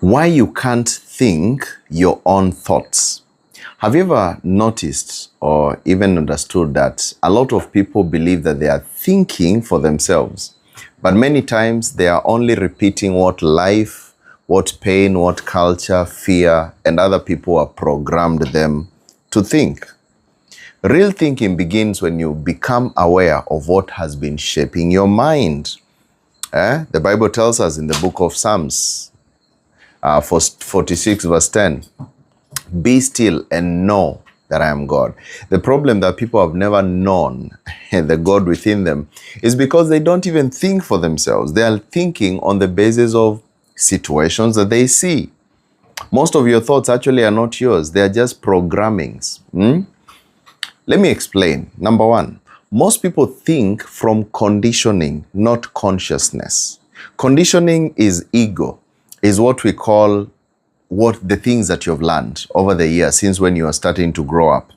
Why you can't think your own thoughts. Have you ever noticed or even understood that a lot of people believe that they are thinking for themselves, but many times they are only repeating what life, what pain, what culture, fear, and other people have programmed them to think? Real thinking begins when you become aware of what has been shaping your mind. The Bible tells us in the book of Psalms, 46 verse 10, be still and know that I am God. The problem that people have never known the God within them is because they don't even think for themselves. They are thinking on the basis of situations that they see. Most of your thoughts actually are not yours. They are just programmings. Let me explain. Number one, most people think from conditioning, not consciousness. Conditioning is ego, is what we call the things that you've learned over the years since when you are starting to grow up.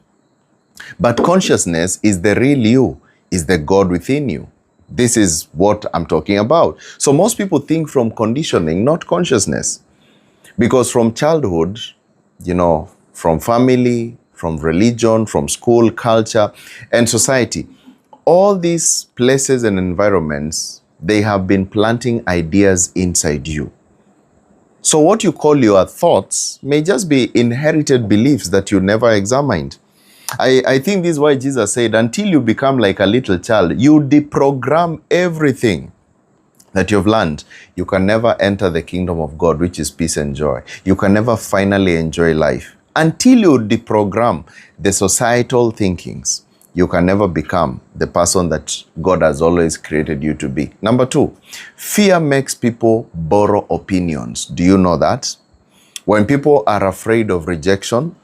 But consciousness is the real you, is the God within you. This is what I'm talking about. So most people think from conditioning, not consciousness. Because from childhood, from family, from religion, from school, culture, and society, all these places and environments, they have been planting ideas inside you. So what you call your thoughts may just be inherited beliefs that you never examined. I think this is why Jesus said, until you become like a little child, you deprogram everything that you've learned. You can never enter the kingdom of God, which is peace and joy. You can never finally enjoy life. Until you deprogram the societal thinkings, you can never become the person that God has always created you to be. Number two, fear makes people borrow opinions. Do you know that? When people are afraid of rejection,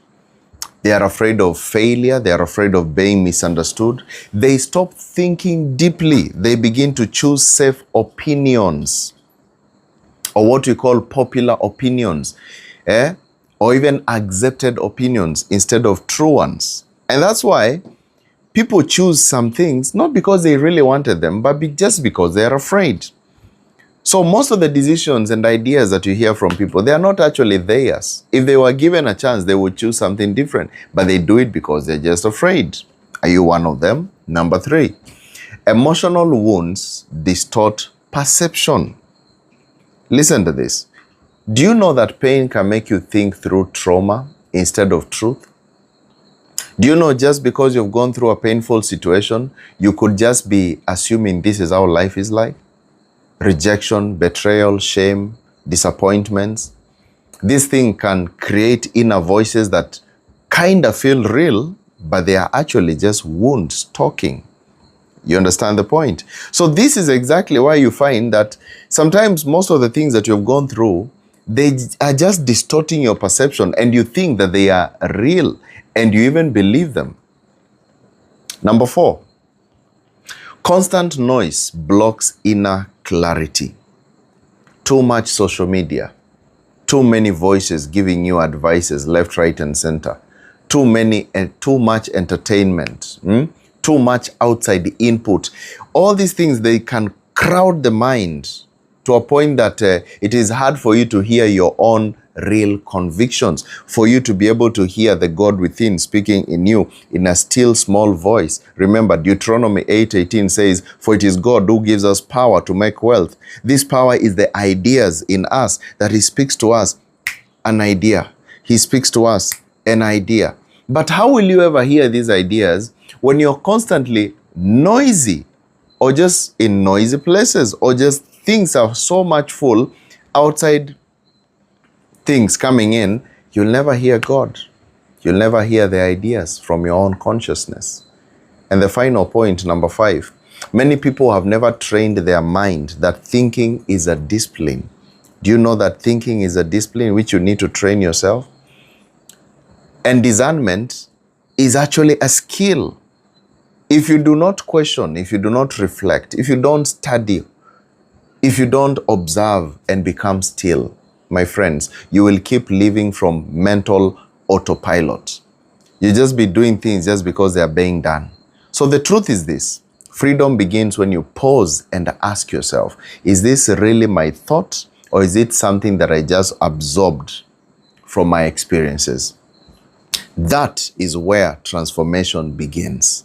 they are afraid of failure, they are afraid of being misunderstood, they stop thinking deeply. They begin to choose safe opinions, or what we call popular opinions, or even accepted opinions instead of true ones. And that's why people choose some things, not because they really wanted them, but just because they are afraid. So most of the decisions and ideas that you hear from people, they are not actually theirs. If they were given a chance, they would choose something different, but they do it because they're just afraid. Are you one of them? Number three, emotional wounds distort perception. Listen to this. Do you know that pain can make you think through trauma instead of truth? Do you know just because you've gone through a painful situation, you could just be assuming this is how life is like? Rejection, betrayal, shame, disappointments. This thing can create inner voices that kind of feel real, but they are actually just wounds talking. You understand the point? So this is exactly why you find that sometimes most of the things that you've gone through, they are just distorting your perception, and you think that they are real, and you even believe them. Number four, constant noise blocks inner clarity. Too much social media, too many voices giving you advices left, right, and center, too much entertainment, too much outside input. All these things, they can crowd the mind to a point that it is hard for you to hear your own real convictions, for you to be able to hear the God within speaking in you in a still small voice. Remember, Deuteronomy 8:18 says, for it is God who gives us power to make wealth. This power is the ideas in us that He speaks to us. An idea. He speaks to us an idea. But how will you ever hear these ideas when you're constantly noisy, or just in noisy places, or just things are so much full outside things coming in? You'll never hear God. You'll never hear the ideas from your own consciousness. And the final point, number five, many people have never trained their mind that thinking is a discipline. Do you know that thinking is a discipline which you need to train yourself? And discernment is actually a skill. If you do not question, if you do not reflect, if you don't study, if you don't observe and become still, my friends, you will keep living from mental autopilot. You just be doing things just because they are being done. So the truth is this: freedom begins when you pause and ask yourself, is this really my thought, Or is it something that I just absorbed from my experiences? That is where transformation begins.